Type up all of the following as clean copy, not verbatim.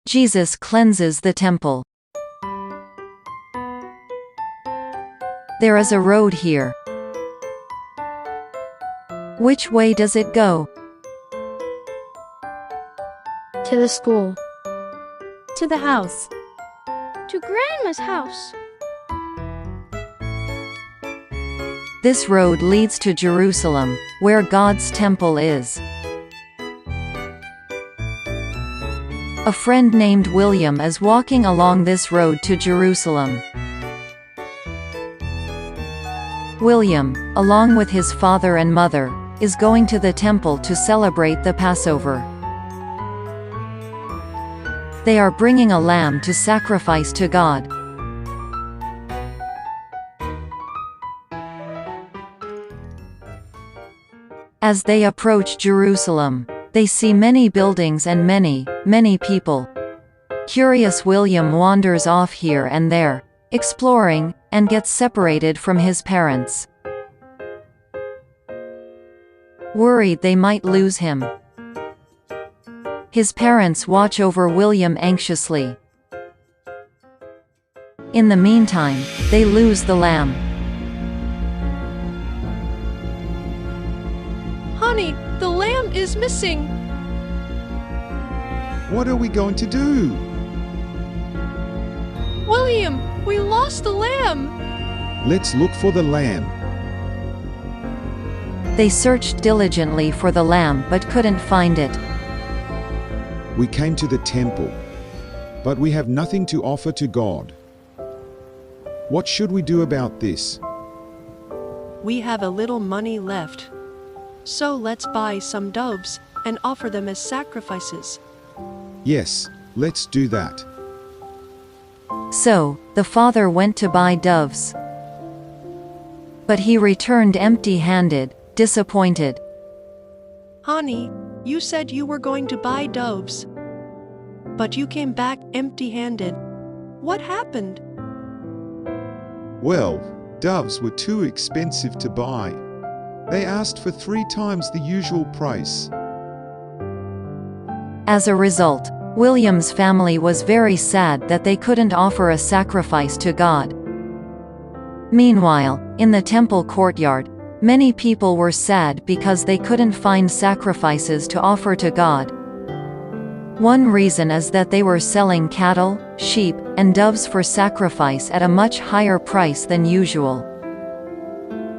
Jesus cleanses the temple. There is a road here. Which way does it go? To the school. To the house. To Grandma's house. This road leads to Jerusalem, where God's temple is. A friend named William is walking along this road to Jerusalem. William, along with his father and mother, is going to the temple to celebrate the Passover. They are bringing a lamb to sacrifice to God. As they approach Jerusalem, they see many buildings and many people. Curious William wanders off here and there, exploring, and gets separated from his parents. Worried they might lose him, his parents watch over William anxiously. In the meantime, they lose the lamb. Honey, the lamb is missing. What are we going to do? William, we lost the lamb. Let's look for the lamb. They searched diligently for the lamb but couldn't find it. We came to the temple, but we have nothing to offer to God. What should we do about this? We have a little money left. So let's buy some doves and offer them as sacrifices. Yes, let's do that. So, the father went to buy doves. But he returned empty-handed, disappointed. Honey, you said you were going to buy doves, but you came back empty-handed. What happened? Well, doves were too expensive to buy. They asked for 3 times the usual price. As a result, William's family was very sad that they couldn't offer a sacrifice to God. Meanwhile, in the temple courtyard, many people were sad because they couldn't find sacrifices to offer to God. One reason is that they were selling cattle, sheep, and doves for sacrifice at a much higher price than usual.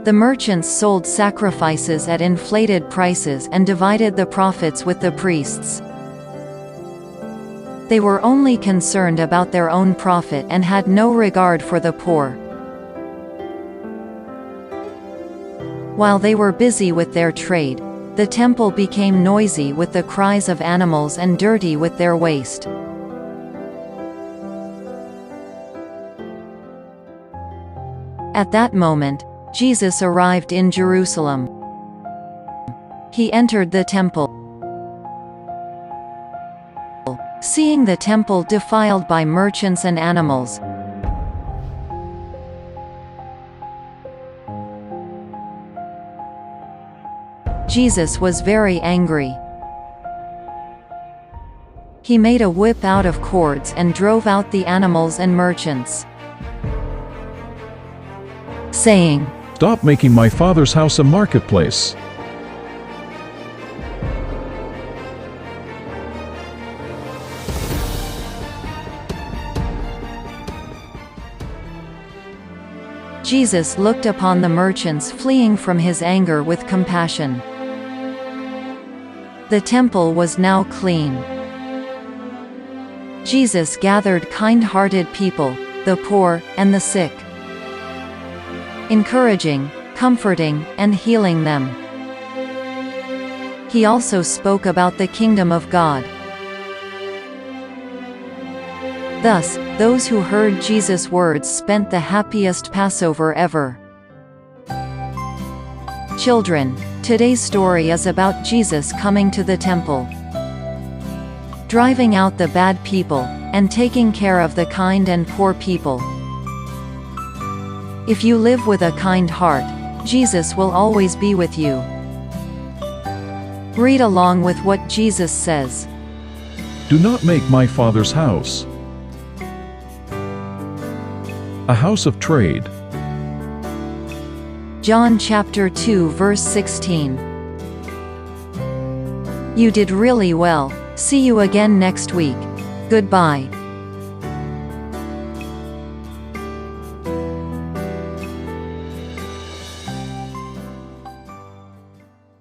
The merchants sold sacrifices at inflated prices and divided the profits with the priests. They were only concerned about their own profit and had no regard for the poor. While they were busy with their trade, the temple became noisy with the cries of animals and dirty with their waste. At that moment, Jesus arrived in Jerusalem. He entered the temple. Seeing the temple defiled by merchants and animals, Jesus was very angry. He made a whip out of cords and drove out the animals and merchants, saying, "Stop making my Father's house a marketplace." Jesus looked upon the merchants fleeing from his anger with compassion. The temple was now clean. Jesus gathered kind-hearted people, the poor, and the sick, encouraging, comforting, and healing them. He also spoke about the kingdom of God. Thus, those who heard Jesus' words spent the happiest Passover ever. Children, today's story is about Jesus coming to the temple, driving out the bad people, and taking care of the kind and poor people. If you live with a kind heart, Jesus will always be with you. Read along with what Jesus says. Do not make my father's house a house of trade. John chapter 2 verse 16. You did really well. See you again next week. Goodbye.